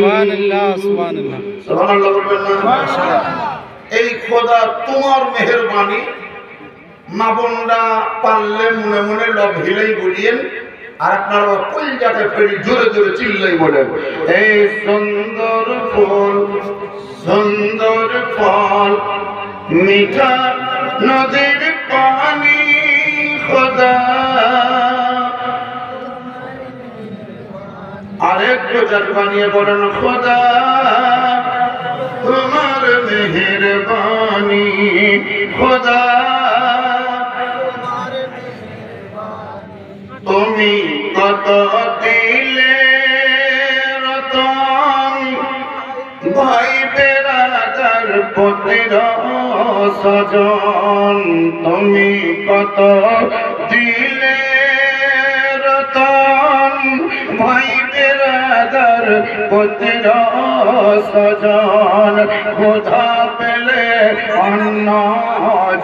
সুবহানাল্লাহ সুবহানাল্লাহ সুবহানাল্লাহ বলবেন না? এই খোদা তোমার মেহেরবানি। মা বোনরা পারলে মনে মনে লব হিলেই বলিয়েন, আর আপনারা কলজাতে ফেরি জোরে জোরে চিল্লাই বলেন, এই সুন্দর ফুল সুন্দর ফল মিঠা নদীর পানি খোদা। আরেকটু জাত বানিয়ে বলেন, খোদা তোমার মেহেরবানি খোদা, তুমি কত দিলে রতন ভাই বেড়াদার পতির সজন, তুমি কত দিলে রতন ভাই বেড়াদার পতির সজন, ক্ষুধা পেলে অন্ন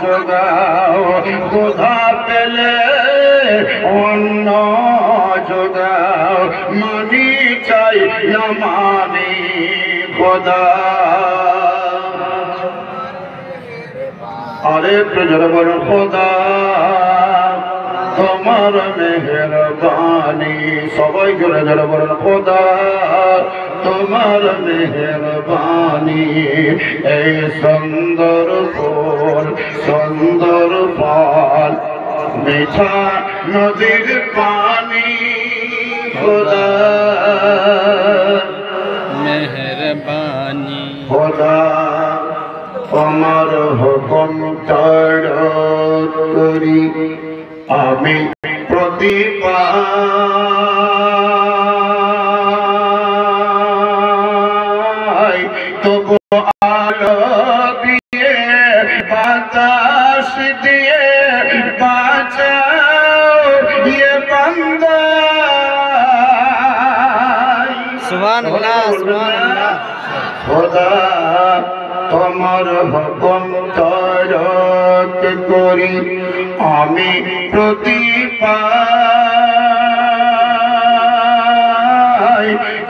যোগাও, ক্ষুধা পেলে অন্ন যোগাও, মানি চাই না মানি খোদা। আরে প্রজর বড় খোদা তোমার মেহেরবানি, সবাই জোরে জোরে বলেন, খোদা তোমার মেহেরবানি। এই সুন্দর ফুল সুন্দর ফল মিঠা নদীর পানি খোদা মেহেরবানি খোদা, তোমার হুকুম করি আমি প্রতিপাই, তবু আলো দিয়ে বাতাস দিয়ে বাঁচাও ইয়ে বান্দা। সুবহানাল্লাহ সুবহানাল্লাহ খোদা তোমার হুকুম করি আমি প্রতিপাই,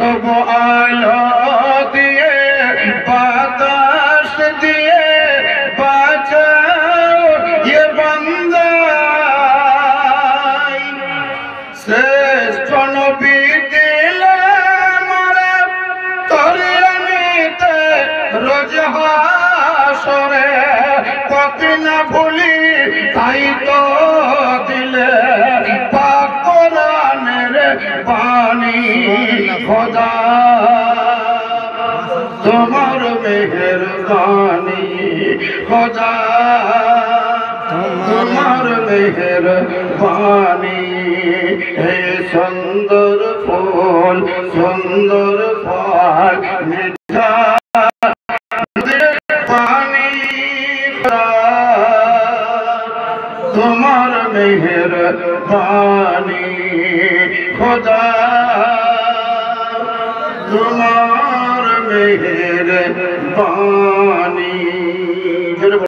তবু আলো দিয়ে বাতাস দিয়ে বাঁচাও ইয়ে বান্দা। শ্রেষ্ঠ নবী দিলে মরে তরিয়ানিতে রোজ হাসরে, কতি না ভুলি তাই তো দিলে পাক কোরআনের বাণী খোদা তোমার মেহেরবানি খোদা তোমার মেহেরবানি। হে সুন্দর ফুল সুন্দর ফল মিঠা পানি তোমার মেহেরবানি খোদা তোমার মেহেরবানি।